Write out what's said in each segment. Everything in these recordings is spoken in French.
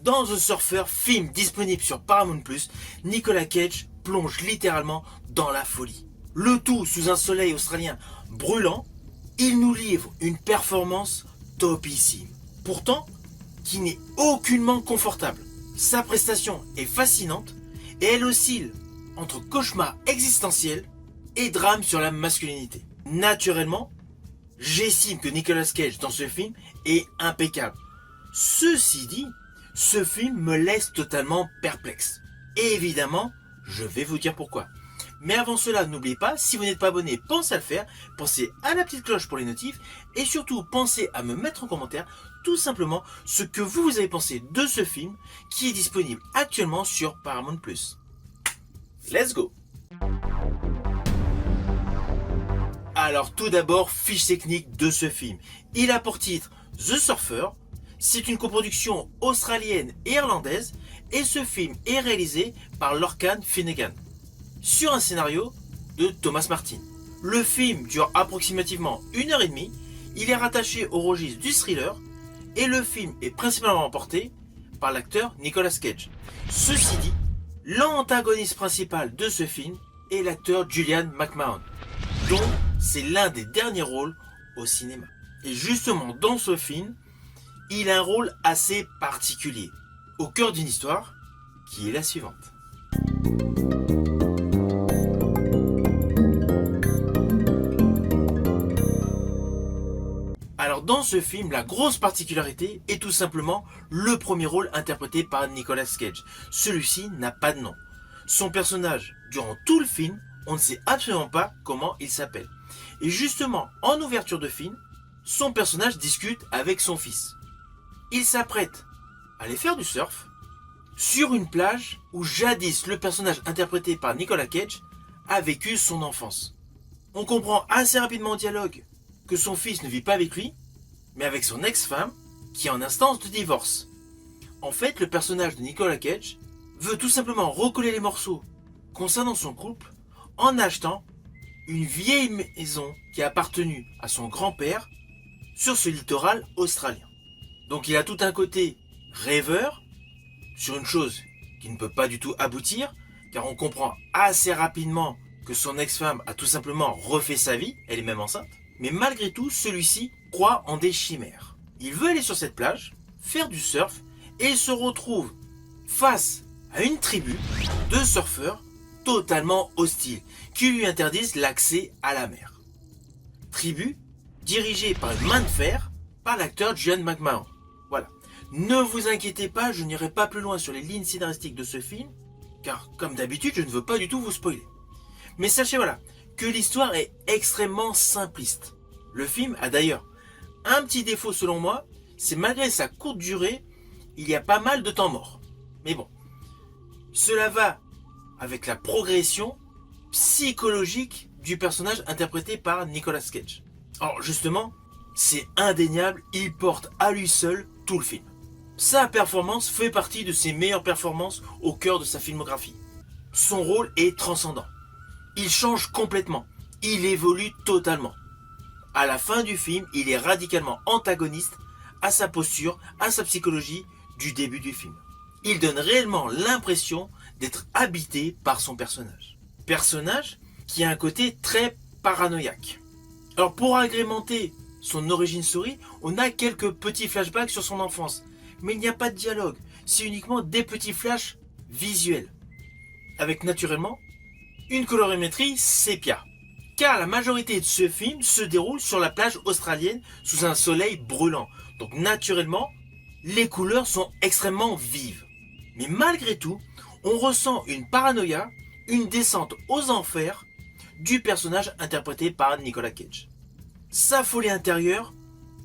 Dans The Surfer, film disponible sur Paramount+, Nicolas Cage plonge littéralement dans la folie. Le tout sous un soleil australien brûlant, il nous livre une performance topissime. Pourtant, qui n'est aucunement confortable. Sa prestation est fascinante et elle oscille entre cauchemar existentiel et drame sur la masculinité. Naturellement, j'estime que Nicolas Cage dans ce film est impeccable. Ceci dit, ce film me laisse totalement perplexe. Et évidemment, je vais vous dire pourquoi. Mais avant cela, n'oubliez pas, si vous n'êtes pas abonné, pensez à le faire, pensez à la petite cloche pour les notifs, et surtout pensez à me mettre en commentaire tout simplement ce que vous avez pensé de ce film qui est disponible actuellement sur Paramount+. Let's go! Alors tout d'abord, fiche technique de ce film. Il a pour titre The Surfer, c'est une coproduction australienne et irlandaise, et ce film est réalisé par Lorcan Finnegan, sur un scénario de Thomas Martin. Le film dure approximativement 1h30, il est rattaché au registre du thriller, et le film est principalement porté par l'acteur Nicolas Cage. Ceci dit, l'antagoniste principal de ce film est l'acteur Julian McMahon, dont c'est l'un des derniers rôles au cinéma. Et justement, dans ce film, il a un rôle assez particulier, au cœur d'une histoire qui est la suivante. Alors dans ce film, la grosse particularité est tout simplement le premier rôle interprété par Nicolas Cage. Celui-ci n'a pas de nom. Son personnage, durant tout le film, on ne sait absolument pas comment il s'appelle. Et justement, en ouverture de film, son personnage discute avec son fils. Il s'apprête à aller faire du surf sur une plage où jadis le personnage interprété par Nicolas Cage a vécu son enfance. On comprend assez rapidement au dialogue que son fils ne vit pas avec lui, mais avec son ex-femme qui est en instance de divorce. En fait, le personnage de Nicolas Cage veut tout simplement recoller les morceaux concernant son couple en achetant une vieille maison qui a appartenu à son grand-père sur ce littoral australien. Donc il a tout un côté rêveur sur une chose qui ne peut pas du tout aboutir, car on comprend assez rapidement que son ex-femme a tout simplement refait sa vie, elle est même enceinte. Mais malgré tout, celui-ci croit en des chimères. Il veut aller sur cette plage, faire du surf, et il se retrouve face à une tribu de surfeurs totalement hostiles, qui lui interdisent l'accès à la mer. Tribu dirigée par une main de fer par l'acteur Julian McMahon. Voilà. Ne vous inquiétez pas, je n'irai pas plus loin sur les lignes scénaristiques de ce film, car comme d'habitude, je ne veux pas du tout vous spoiler. Mais sachez voilà, que l'histoire est extrêmement simpliste. Le film a d'ailleurs un petit défaut selon moi, c'est malgré sa courte durée, il y a pas mal de temps mort. Mais bon, cela va avec la progression psychologique du personnage interprété par Nicolas Cage. Alors justement, c'est indéniable, il porte à lui seul tout le film. Sa performance fait partie de ses meilleures performances au cœur de sa filmographie. Son rôle est transcendant. Il change complètement, il évolue totalement. À la fin du film, il est radicalement antagoniste à sa posture, à sa psychologie du début du film. Il donne réellement l'impression d'être habité par son personnage. Personnage qui a un côté très paranoïaque. Alors pour agrémenter son origin story, on a quelques petits flashbacks sur son enfance. Mais il n'y a pas de dialogue, c'est uniquement des petits flashs visuels. Avec naturellement une colorimétrie sépia. Car la majorité de ce film se déroule sur la plage australienne sous un soleil brûlant. Donc naturellement, les couleurs sont extrêmement vives. Mais malgré tout, on ressent une paranoïa, une descente aux enfers du personnage interprété par Nicolas Cage. Sa folie intérieure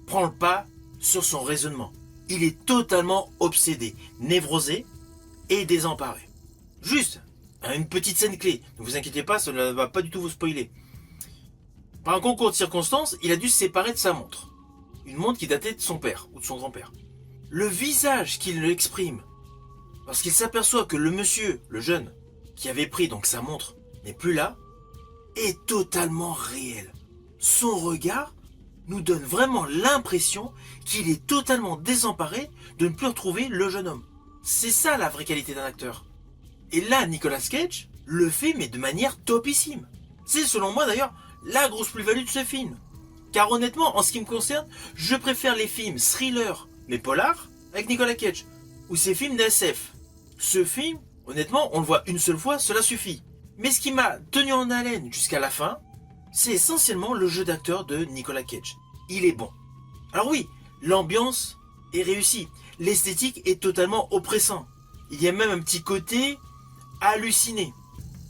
prend le pas sur son raisonnement. Il est totalement obsédé, névrosé et désemparé. Juste, une petite scène clé, ne vous inquiétez pas, ça ne va pas du tout vous spoiler. Par un concours de circonstances, il a dû se séparer de sa montre. Une montre qui datait de son père ou de son grand-père. Le visage qu'il exprime, lorsqu'il s'aperçoit que le monsieur, le jeune, qui avait pris donc sa montre, n'est plus là, est totalement réel. Son regard nous donne vraiment l'impression qu'il est totalement désemparé de ne plus retrouver le jeune homme. C'est ça la vraie qualité d'un acteur. Et là, Nicolas Cage le fait, mais de manière topissime. C'est selon moi d'ailleurs la grosse plus-value de ce film. Car honnêtement, en ce qui me concerne, je préfère les films thriller, mais polars, avec Nicolas Cage, ou ces films d'SF. Ce film, honnêtement, on le voit une seule fois, cela suffit. Mais ce qui m'a tenu en haleine jusqu'à la fin, c'est essentiellement le jeu d'acteur de Nicolas Cage. Il est bon. Alors oui, l'ambiance est réussie, l'esthétique est totalement oppressant. Il y a même un petit côté halluciné,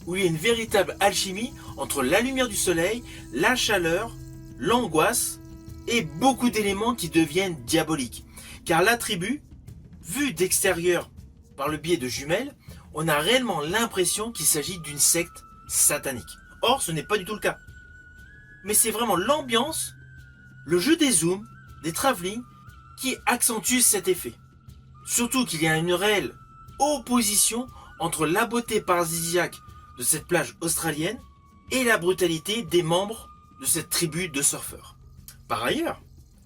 où il y a une véritable alchimie entre la lumière du soleil, la chaleur, l'angoisse et beaucoup d'éléments qui deviennent diaboliques. Car la tribu, vue d'extérieur par le biais de jumelles, on a réellement l'impression qu'il s'agit d'une secte satanique. Or, ce n'est pas du tout le cas. Mais c'est vraiment l'ambiance, le jeu des zooms, des travelling, qui accentue cet effet. Surtout qu'il y a une réelle opposition entre la beauté paradisiaque de cette plage australienne et la brutalité des membres de cette tribu de surfeurs. Par ailleurs,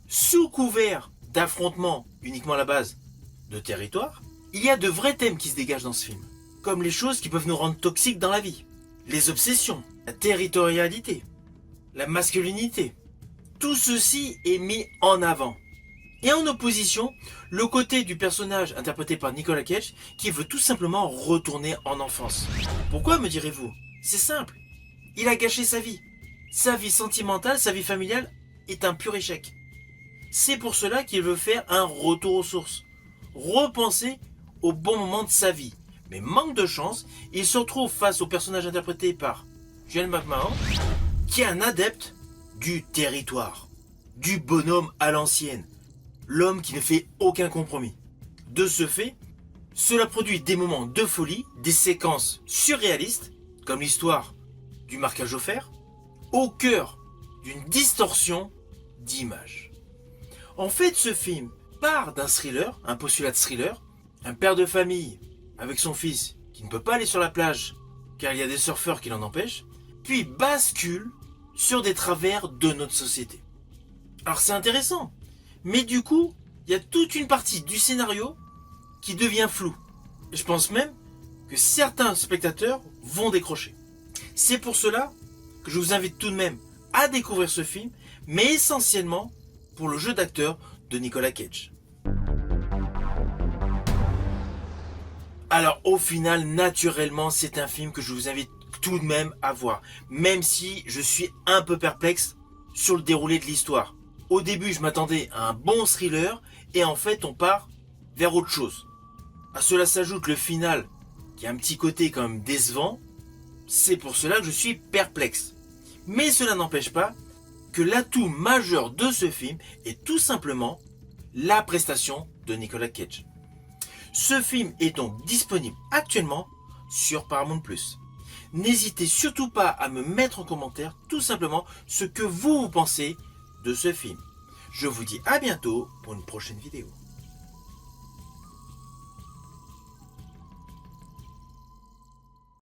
sous couvert d'affrontements uniquement à la base de territoire, il y a de vrais thèmes qui se dégagent dans ce film, comme les choses qui peuvent nous rendre toxiques dans la vie, les obsessions, la territorialité, la masculinité. Tout ceci est mis en avant. Et en opposition, le côté du personnage interprété par Nicolas Cage qui veut tout simplement retourner en enfance. Pourquoi, me direz-vous? C'est simple. Il a gâché sa vie. Sa vie sentimentale, sa vie familiale est un pur échec. C'est pour cela qu'il veut faire un retour aux sources. Repenser au bon moment de sa vie. Mais manque de chance, il se retrouve face au personnage interprété par Joel McMahon, qui est un adepte du territoire, du bonhomme à l'ancienne, l'homme qui ne fait aucun compromis. De ce fait, cela produit des moments de folie, des séquences surréalistes, comme l'histoire du marquage au fer, au cœur d'une distorsion d'image. En fait, ce film part d'un thriller, un postulat de thriller, un père de famille avec son fils qui ne peut pas aller sur la plage car il y a des surfeurs qui l'en empêchent, puis bascule sur des travers de notre société. Alors c'est intéressant, mais du coup, il y a toute une partie du scénario qui devient floue. Et je pense même que certains spectateurs vont décrocher. C'est pour cela que je vous invite tout de même à découvrir ce film, mais essentiellement pour le jeu d'acteur de Nicolas Cage. Alors au final, naturellement, c'est un film que je vous invite tout de même à voir, même si je suis un peu perplexe sur le déroulé de l'histoire. Au début, je m'attendais à un bon thriller, et en fait, on part vers autre chose. À cela s'ajoute le final, qui a un petit côté quand même décevant. C'est pour cela que je suis perplexe. Mais cela n'empêche pas que l'atout majeur de ce film est tout simplement la prestation de Nicolas Cage. Ce film est donc disponible actuellement sur Paramount+. N'hésitez surtout pas à me mettre en commentaire tout simplement ce que vous pensez de ce film. Je vous dis à bientôt pour une prochaine vidéo.